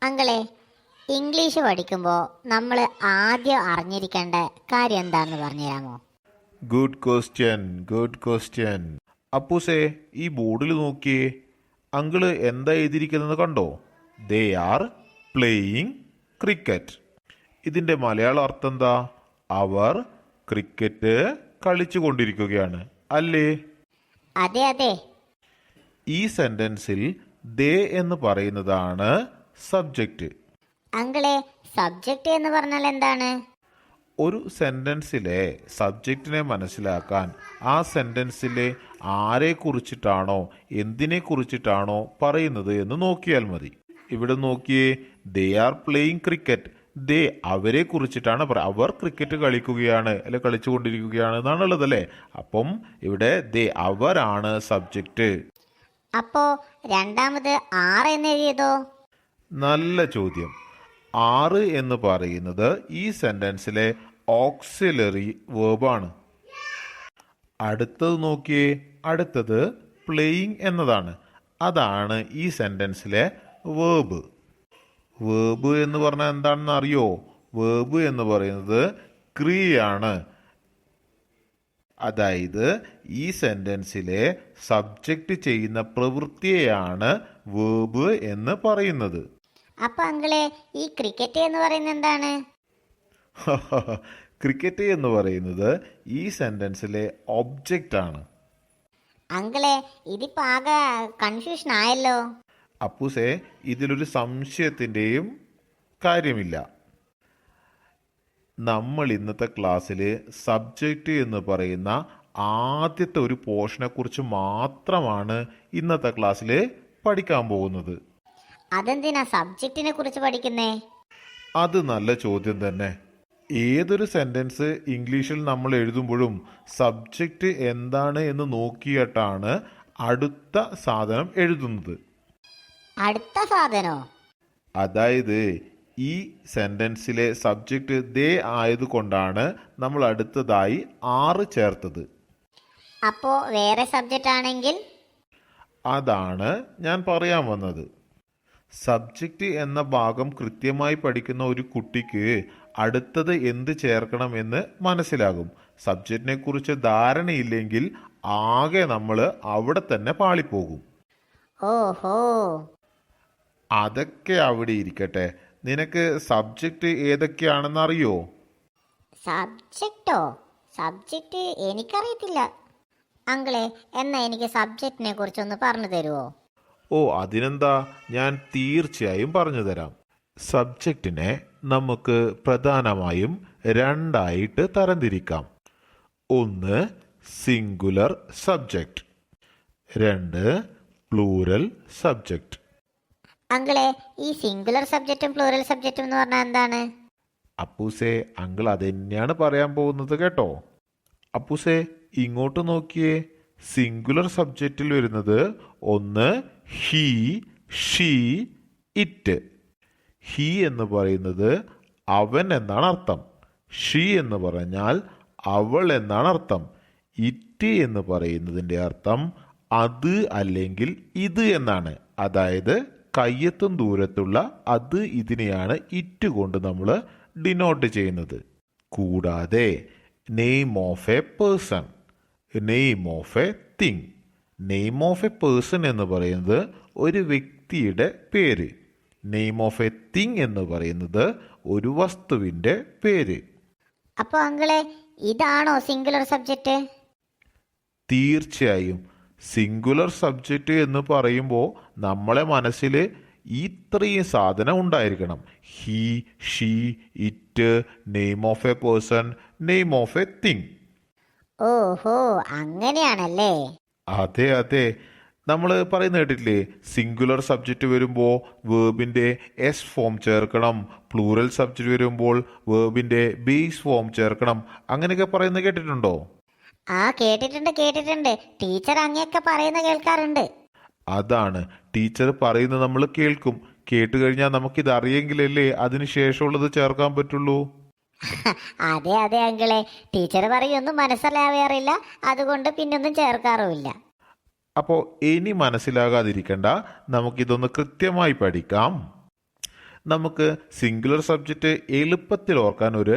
അങ്കളെ, English പഠിക്കുമ്പോൾ നമ്മൾ ആദ്യം അറിഞ്ഞിരിക്കേണ്ട കാര്യം എന്താണെന്ന് പറഞ്ഞുതരാമോ? Good question, good question. അപ്പൂസേ, ഈ ബോർഡിൽ നോക്കിയേ. അങ്കിള് എന്താ എഴുതിയിരിക്കുന്നത് കണ്ടോ? They are playing cricket. ഇതിൻ്റെ മലയാള അർത്ഥം എന്താ? അവർ ക്രിക്കറ്റ് കളിച്ചു കൊണ്ടിരിക്കുകയാണ് അല്ലേ? അതെ അതെ. ഈ സെന്റൻസിൽ ദേ എന്ന് പറയുന്നതാണ് സബ്ജക്റ്റ്. അങ്കളെ, സബ്ജക്റ്റ് എന്ന് പറഞ്ഞാൽ എന്താണ്? ഒരു സെന്റൻസിലെ സബ്ജക്റ്റിനെ മനസ്സിലാക്കാൻ ആ സെന്റൻസിലെ ആരെ കുറിച്ചിട്ടാണോ എന്തിനെ കുറിച്ചിട്ടാണോ പറയുന്നത് എന്ന് നോക്കിയാൽ മതി. ഇവിടെ നോക്കിയേ, ദേ ആർ പ്ലേയിങ് ക്രിക്കറ്റ്. ദേ അവരെ കുറിച്ചിട്ടാണ് അവർ ക്രിക്കറ്റ് കളിക്കുകയാണ് അല്ലെ കളിച്ചുകൊണ്ടിരിക്കുകയാണ് എന്നാണുള്ളത് അല്ലേ. അപ്പം ഇവിടെ ദേ അവരാണ് സബ്ജക്റ്റ്. അപ്പോ രണ്ടാമത് ആറ് എന്ന് എഴുതിയതോ? നല്ല ചോദ്യം. ആറ് എന്ന് പറയുന്നത് ഈ സെന്റൻസിലെ ഓക്സിലറി വേർബാണ്. അടുത്തത് നോക്കിയേ, അടുത്തത് പ്ലേയിങ് എന്നതാണ്. അതാണ് ഈ സെന്റൻസിലെ വേർബ്. വേർബ് എന്ന് പറഞ്ഞാൽ എന്താണെന്ന് അറിയോ? വേർബ് എന്ന് പറയുന്നത് ക്രിയയാണ്. അതായത് ഈ സെന്റൻസിലെ സബ്ജക്റ്റ് ചെയ്യുന്ന പ്രവൃത്തിയെയാണ് വേർബ് എന്ന് പറയുന്നത്. അപ്പൊ അങ്കളെ, ഈ ക്രിക്കറ്റ് എന്ന് പറയുന്നത് എന്താണ്? ക്രിക്കറ്റ് എന്ന് പറയുന്നത് ഈ സെന്റൻസിലെ ഒബ്ജക്റ്റ് ആണ്. അങ്കളെ, ഇതിപ്പോ ആകെ കൺഫ്യൂഷൻ ആയല്ലോ. അപ്പൂസേ, ഇതിലൊരു സംശയത്തിൻ്റെയും കാര്യമില്ല. നമ്മൾ ഇന്നത്തെ ക്ലാസ്സിൽ സബ്ജക്റ്റ് എന്ന് പറയുന്ന ആദ്യത്തെ ഒരു പോർഷനെ കുറിച്ച് മാത്രമാണ് ഇന്നത്തെ ക്ലാസ്സിൽ പഠിക്കാൻ പോകുന്നത്. അതെന്തിനാ സബ്ജക്റ്റിനെ കുറിച്ച് പഠിക്കുന്നേ? അത് നല്ല ചോദ്യം തന്നെ. ഏതൊരു സെന്റൻസ് ഇംഗ്ലീഷിൽ നമ്മൾ എഴുതുമ്പോഴും സബ്ജക്റ്റ് എന്താണ് എന്ന് നോക്കിയിട്ടാണ് അടുത്ത സാധനം എഴുതുന്നത്. അടുത്ത സാധനോ? അതായത് ഈ സെന്റൻസിലെ സബ്ജക്റ്റ് ദേ ആയതുകൊണ്ടാണ് നമ്മൾ അടുത്തതായി ആറ് ചേർത്തത്. അപ്പോ വേറെ സബ്ജക്റ്റ് ആണെങ്കിൽ? അതാണ് ഞാൻ പറയാൻ വന്നത്. സബ്ജക്റ്റ് എന്ന ഭാഗം കൃത്യമായി പഠിക്കുന്ന ഒരു കുട്ടിക്ക് അടുത്തത് എന്ത് ചേർക്കണം എന്ന് മനസ്സിലാകും. സബ്ജക്റ്റിനെ കുറിച്ച് ധാരണയില്ലെങ്കിൽ ആകെ നമ്മൾ അവിടെ തന്നെ പാളിപ്പോകും. ഓഹോ. അതൊക്കെ അവിടെ ഇരിക്കട്ടെ. നിനക്ക് സബ്ജക്റ്റ് ഏതൊക്കെയാണെന്ന് അറിയോ? സബ്ജക്റ്റോ? സബ്ജക്റ്റ് എനിക്കറിയത്തില്ല. അങ്കിളെ, എന്നാ എനിക്ക് സബ്ജക്റ്റിനെ കുറിച്ചൊന്ന് പറഞ്ഞു തരുമോ? ഓ, അതിനെന്താ, ഞാൻ തീർച്ചയായും പറഞ്ഞു തരാം. സബ്ജക്റ്റിനെ നമുക്ക് പ്രധാനമായും രണ്ടായിട്ട് തരംതിരിക്കാം. ഒന്ന് സിംഗുലർ സബ്ജക്റ്റ്, രണ്ട് പ്ലൂറൽ സബ്ജക്റ്റ്. അങ്കിളെ, ഈ സിംഗുലർ സബ്ജക്റ്റും പ്ലൂറൽ സബ്ജക്റ്റും എന്ന് പറഞ്ഞാൽ എന്താണ്? അപ്പൂസേ, അങ്കിൾ അതെന്നെയാണ് പറയാൻ പോകുന്നത് കേട്ടോ. അപ്പൂസേ, ഇങ്ങോട്ട് നോക്കിയേ. സിംഗുലർ സബ്ജക്റ്റിൽ വരുന്നത് ഒന്ന് ഹീ, ഷീ, ഇറ്റ്. ഹീ എന്ന് പറയുന്നത് അവൻ എന്നാണ് അർത്ഥം. ഷീ എന്ന് പറഞ്ഞാൽ അവൾ എന്നാണ് അർത്ഥം. ഇറ്റ് എന്ന് പറയുന്നതിൻ്റെ അർത്ഥം അത് അല്ലെങ്കിൽ ഇത് എന്നാണ്. അതായത് കയ്യെത്തും ദൂരത്തുള്ള അത് ഇതിനെയാണ് ഇറ്റ് കൊണ്ട് നമ്മൾ ഡിനോട്ട് ചെയ്യുന്നത്. കൂടാതെ name of a person, name of a thing. Name of a person എന്ന് പറയുന്നത് ഒരു വ്യക്തിയുടെ പേര്. നെയിം ഓഫ് എ തിങ് എന്ന് പറയുന്നത് ഒരു വസ്തുവിൻ്റെ പേര്. അപ്പോൾ അങ്കിളെ, ഇതാണോ സിംഗുലർ സബ്ജക്റ്റ്? തീർച്ചയായും. സിംഗുലർ സബ്ജക്റ്റ് എന്ന് പറയുമ്പോൾ നമ്മളെ മനസ്സിൽ ഇത്രയും സാധനം ഉണ്ടായിരിക്കണം. He, she, it, name of a person, name of a thing. ഓഹോ, അങ്ങനെയാണല്ലേ. അതെ അതെ. നമ്മൾ പറയുന്ന കേട്ടിട്ടില്ലേ, സിംഗുലർ സബ്ജക്റ്റ് വരുമ്പോൾ വേർബിൻ്റെ എസ് ഫോം ചേർക്കണം, പ്ലൂറൽ സബ്ജക്റ്റ് വരുമ്പോൾ വേർബിൻ്റെ ബേസ് ഫോം ചേർക്കണം, അങ്ങനെയൊക്കെ പറയുന്നത് കേട്ടിട്ടുണ്ടോ? ആ, കേട്ടിട്ടുണ്ട്. ടീച്ചർ അങ്ങനെയൊക്കെ പറയുന്ന കേൾക്കാറുണ്ട്. അതാണ്, ടീച്ചർ പറയുന്നത് നമ്മൾ കേൾക്കും. കേട്ട് കഴിഞ്ഞാൽ നമുക്കിത് അറിയെങ്കിലല്ലേ അതിന് ശേഷമുള്ളത് ചേർക്കാൻ പറ്റുള്ളൂ. അതെ അതെ അങ്കിളെ, ടീച്ചർ പറയൊന്നും മനസ്സിലാവാറില്ല, അതുകൊണ്ട് പിന്നൊന്നും ചേർക്കാറുമില്ല. അപ്പോൾ ഇനി മനസ്സിലാകാതിരിക്കണ്ട, നമുക്കിതൊന്ന് കൃത്യമായി പഠിക്കാം. നമുക്ക് സിംഗുലർ സബ്ജക്റ്റ് എളുപ്പത്തിൽ ഓർക്കാൻ ഒരു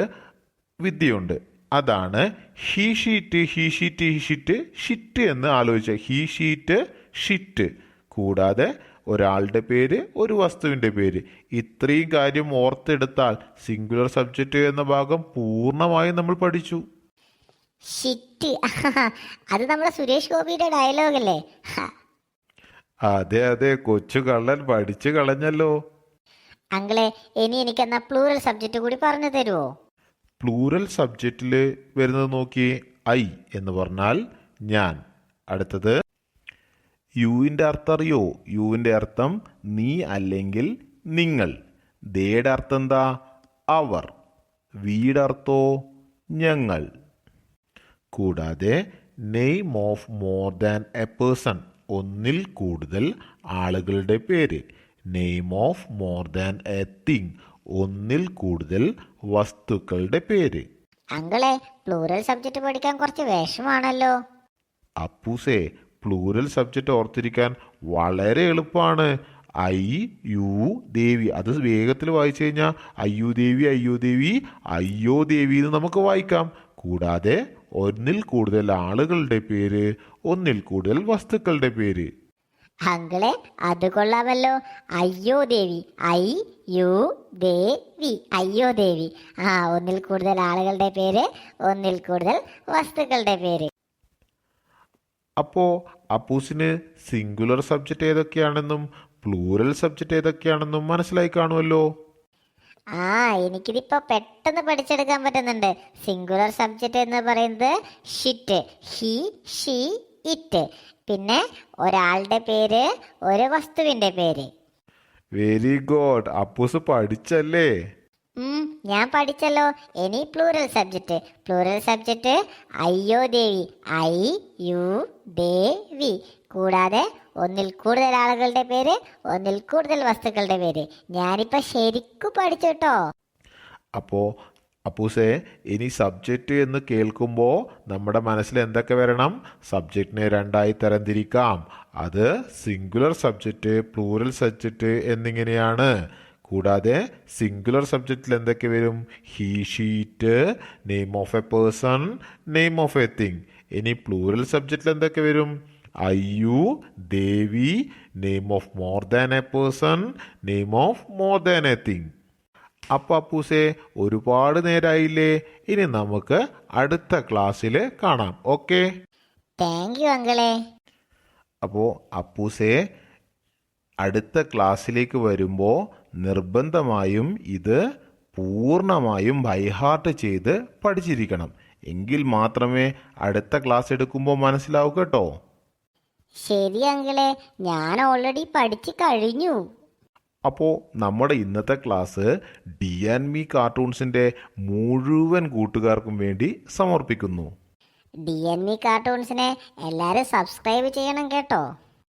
വിദ്യയുണ്ട്. അതാണ് he sheet he sheet he shit shit എന്ന് ആലോചിച്ച ഹീ ഷീറ്റ് ഷിറ്റ്. കൂടാതെ ഒരാളുടെ പേര്, ഒരു വസ്തുവിൻ്റെ പേര്, ഇത്രയും കാര്യം ഓർത്തെടുത്താൽ സിംഗുലർ സബ്ജക്റ്റ് എന്ന ഭാഗം പൂർണ്ണമായും നമ്മൾ പഠിച്ചു. ഷിറ്റ് അത് നമ്മുടെ സുരേഷ് ഗോപിയുടെ ഡയലോഗല്ലേ? അതെ അതെ, കൊച്ചു കള്ളൻ പഠിച്ചു കളഞ്ഞല്ലോ. അങ്കിളെ, ഇനി എനിക്കെന്നാ പ്ലൂറൽ സബ്ജക്റ്റ് കൂടി പറഞ്ഞു തരുമോ? പ്ലൂറൽ സബ്ജക്റ്റിൽ വരുന്നത് നോക്കിയേ. ഐ എന്ന് പറഞ്ഞാൽ ഞാൻ. അടുത്തത് യുവിൻ്റെ അർത്ഥം അറിയോ? യുവിൻ്റെ അർത്ഥം നീ അല്ലെങ്കിൽ നിങ്ങൾ. ദേയുടെ അർത്ഥം എന്താ? അവർ. വീയുടെ അർത്ഥോ? ഞങ്ങൾ. കൂടാതെ name of more than a person, ഒന്നിൽ കൂടുതൽ ആളുകളുടെ പേര്. Name of more than a thing, ഒന്നിൽ കൂടുതൽ വസ്തുക്കളുടെ പേര്. അങ്കിളെ, പ്ലൂറൽ സബ്ജക്റ്റ് പഠിക്കാൻ കുറച്ച് വിഷമാണല്ലോ. അപ്പൂസേ, പ്ലൂറൽ സബ്ജക്റ്റ് ഓർത്തിരിക്കാൻ വളരെ എളുപ്പമാണ്. ഐ യു ദേവി, അത് വേഗത്തിൽ വായിച്ചു കഴിഞ്ഞാൽ അയ്യോ ദേവി അയ്യോ ദേവി അയ്യോ ദേവി എന്ന് നമുക്ക് വായിക്കാം. കൂടാതെ ഒന്നിൽ കൂടുതൽ ആളുകളുടെ പേര്, ഒന്നിൽ കൂടുതൽ വസ്തുക്കളുടെ പേര്. അങ്കിളെ, അത് കൊള്ളാമല്ലോ. അയ്യോ ദേവി, ഐ യു ദേവി, അയ്യോ ദേവി. ഒന്നിൽ കൂടുതൽ ആളുകളുടെ പേര്, ഒന്നിൽ കൂടുതൽ വസ്തുക്കളുടെ പേര്. അപ്പോൾ അപ്പൂസിന് സിംഗുലർ സബ്ജക്റ്റ് ഏതൊക്കെയാണെന്നും പ്ലൂറൽ സബ്ജക്റ്റ് ഏതൊക്കെയാണെന്നും മനസ്സിലായി കാണുമല്ലോ. എനിക്കിതിപ്പോ പെട്ടെന്ന് പഠിച്ചെടുക്കാൻ പറ്റുന്നുണ്ട്. സിംഗുലർ സബ്ജക്റ്റ് എന്ന് പറയുന്നത് ഷിറ്റ്, ഹി ഷീ ഇറ്റ്. പിന്നെ ഒരാളുടെ പേര്, ഒരു വസ്തുവിന്റെ പേര്. വെരി ഗുഡ്, അപ്പൂസ് പഠിച്ചല്ലേ? ഞാൻ പഠിച്ചല്ലോ. ഇനി പ്ലൂറൽ സബ്ജക്റ്റ്. പ്ലൂറൽ സബ്ജക്റ്റ് അയ്യോ ദേവി, ഐ യു ദേവി. കൂടാതെ ഒന്നിൽ കൂടുതൽ ആളുകളുടെ പേര്, ഒന്നിൽ കൂടുതൽ വസ്തുക്കളുടെ പേര്. ഞാനിപ്പോ ശരിക്കും പഠിച്ചു കേട്ടോ. അപ്പോൾ അപ്പൂസേ, ഇനി സബ്ജക്റ്റ് എന്ന് കേൾക്കുമ്പോൾ നമ്മുടെ മനസ്സിൽ എന്തൊക്കെ വരണം? സബ്ജക്റ്റിനെ രണ്ടായി തരംതിരിക്കാം. അത് സിംഗുലർ സബ്ജക്റ്റ്, പ്ലൂറൽ സബ്ജക്റ്റ് എന്നിങ്ങനെയാണ്. കൂടാതെ സിംഗുലർ സബ്ജക്റ്റിൽ എന്തൊക്കെ വരും? He she it, name of a person, name of a thing. ഇനി പ്ലൂറൽ സബ്ജക്റ്റിൽ എന്തൊക്കെ വരും? I you they we, name of more than a person, name of more than a thing. അപ്പോൾ അപ്പൂസേ, ഒരുപാട് നേരമായില്ലേ? ഇനി നമുക്ക് അടുത്ത ക്ലാസ്സിൽ കാണാം. ഓക്കെ, താങ്ക് യു അങ്കിളെ. അപ്പോൾ അപ്പൂസേ, അടുത്ത ക്ലാസ്സിലേക്ക് വരുമ്പോൾ നിർബന്ധമായും ഇത് പൂർണ്ണമായും ബൈഹാർട്ട് ചെയ്ത് പഠിച്ചിരിക്കണം. എങ്കിൽ മാത്രമേ അടുത്ത ക്ലാസ് എടുക്കുമ്പോൾ മനസ്സിലാവൂ കേട്ടോ. ശരി അങ്കിളെ, ഞാൻ ഓൾറെഡി പഠിച്ചു കഴിഞ്ഞു. അപ്പോൾ നമ്മുടെ ഇന്നത്തെ ക്ലാസ് D&Me കാർട്ടൂൺസിൻ്റെ മുഴുവൻ കൂട്ടുകാർക്കും വേണ്ടി സമർപ്പിക്കുന്നു. D&Me കാർട്ടൂൺസിനെ എല്ലാവരും സബ്സ്ക്രൈബ് ചെയ്യണം കേട്ടോ.